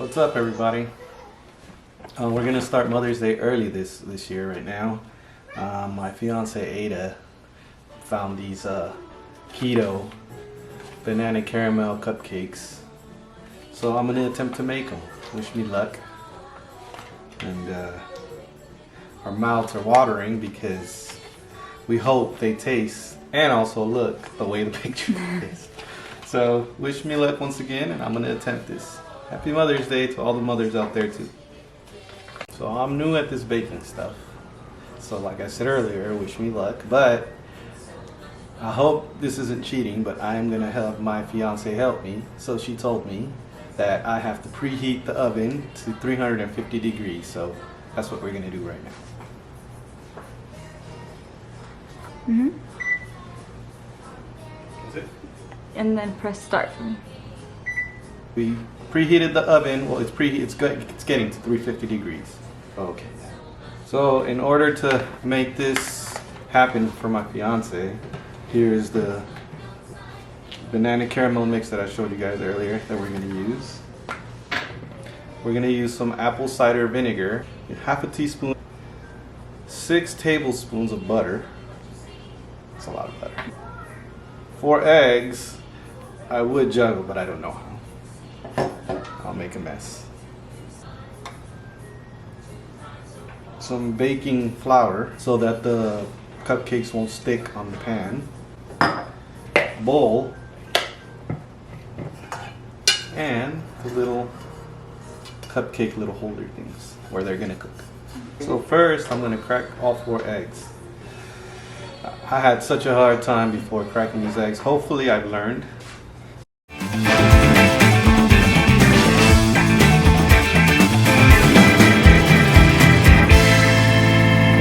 What's up, everybody? We're gonna start Mother's Day early this year right now. My fiance Ada found these keto banana caramel cupcakes, so I'm gonna attempt to make them. Wish me luck. And our mouths are watering because we hope they taste and also look the way the picture is. So wish me luck once again, and I'm gonna attempt this. Happy Mother's Day to all the mothers out there too. So I'm new at this baking stuff. So like I said earlier, wish me luck. But I hope this isn't cheating, but I am gonna have my fiance help me. So she told me that I have to preheat the oven to 350 degrees. So that's what we're gonna do right now. That's it. And then press start for me. We preheated the oven. Well, it's getting to 350 degrees. Okay. So in order to make this happen for my fiance, here's the banana caramel mix that I showed you guys earlier that we're going to use. We're going to use some apple cider vinegar, half a teaspoon, 6 tablespoons of butter. That's a lot of butter. 4 eggs. I would juggle, but I don't know how. I'll make a mess. Some baking flour so that the cupcakes won't stick on the pan. Bowl. And the little cupcake little holder things where they're gonna cook. So first I'm gonna crack all 4 eggs. I had such a hard time before cracking these eggs. Hopefully I've learned.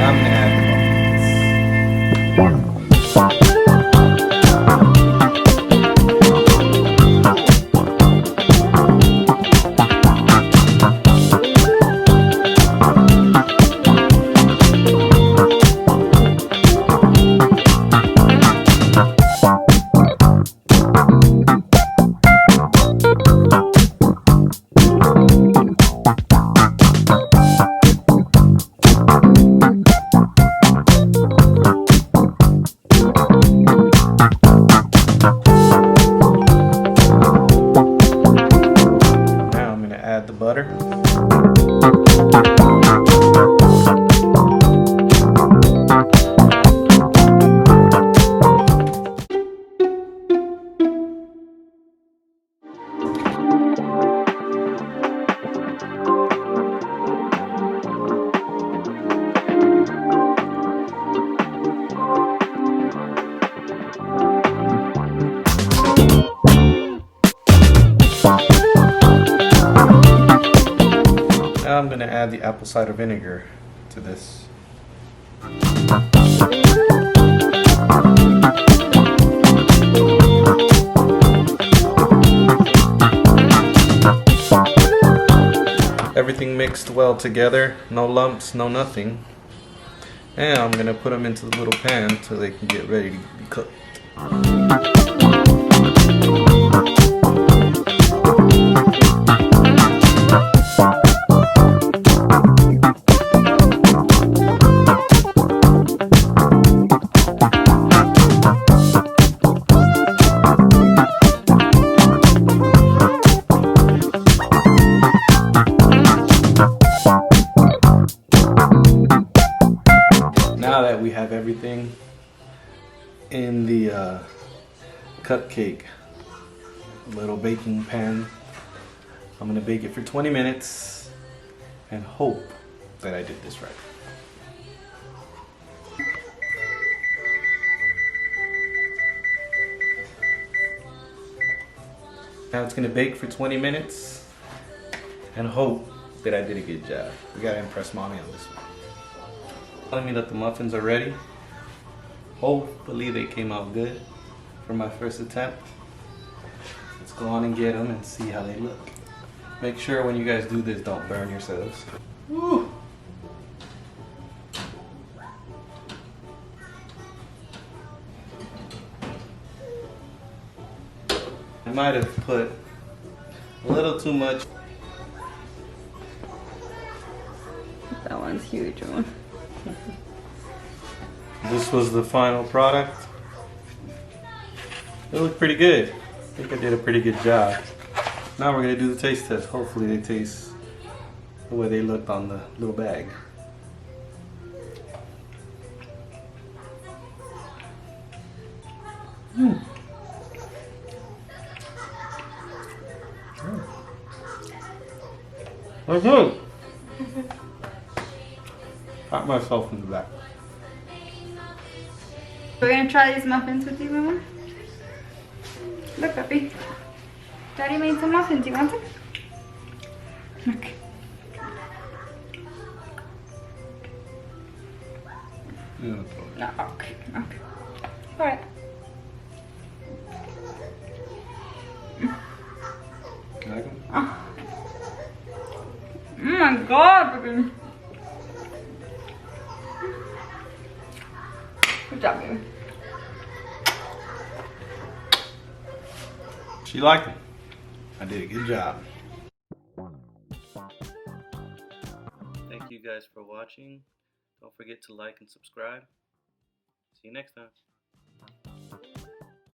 I'm gonna add the butter. I'm going to add the apple cider vinegar to this. Everything mixed well together, no lumps, no nothing. And I'm going to put them into the little pan so they can get ready to be cooked. Now that we have everything in the cupcake little baking pan, I'm gonna bake it for 20 minutes and hope that I did this right. Now it's gonna bake for 20 minutes and hope that I did a good job. We gotta impress mommy on this one. Telling me that the muffins are ready. Hopefully they came out good for my first attempt. Let's go on and get them and see how they look. Make sure when you guys do this, don't burn yourselves. Woo! I might have put a little too much huge one. This was the final product. It looked pretty good. I think I did a pretty good job. Now we're gonna do the taste test. Hopefully they taste the way they looked on the little bag. That's good. Pat myself in the back. We're gonna try these muffins with you, Mama. Look, puppy. Daddy made some muffins. You want them? Look. Yeah, No, okay, okay. All right. you like them? Oh my God, baby. Good job, baby. She liked them. I did a good job. Thank you guys for watching. Don't forget to like and subscribe. See you next time.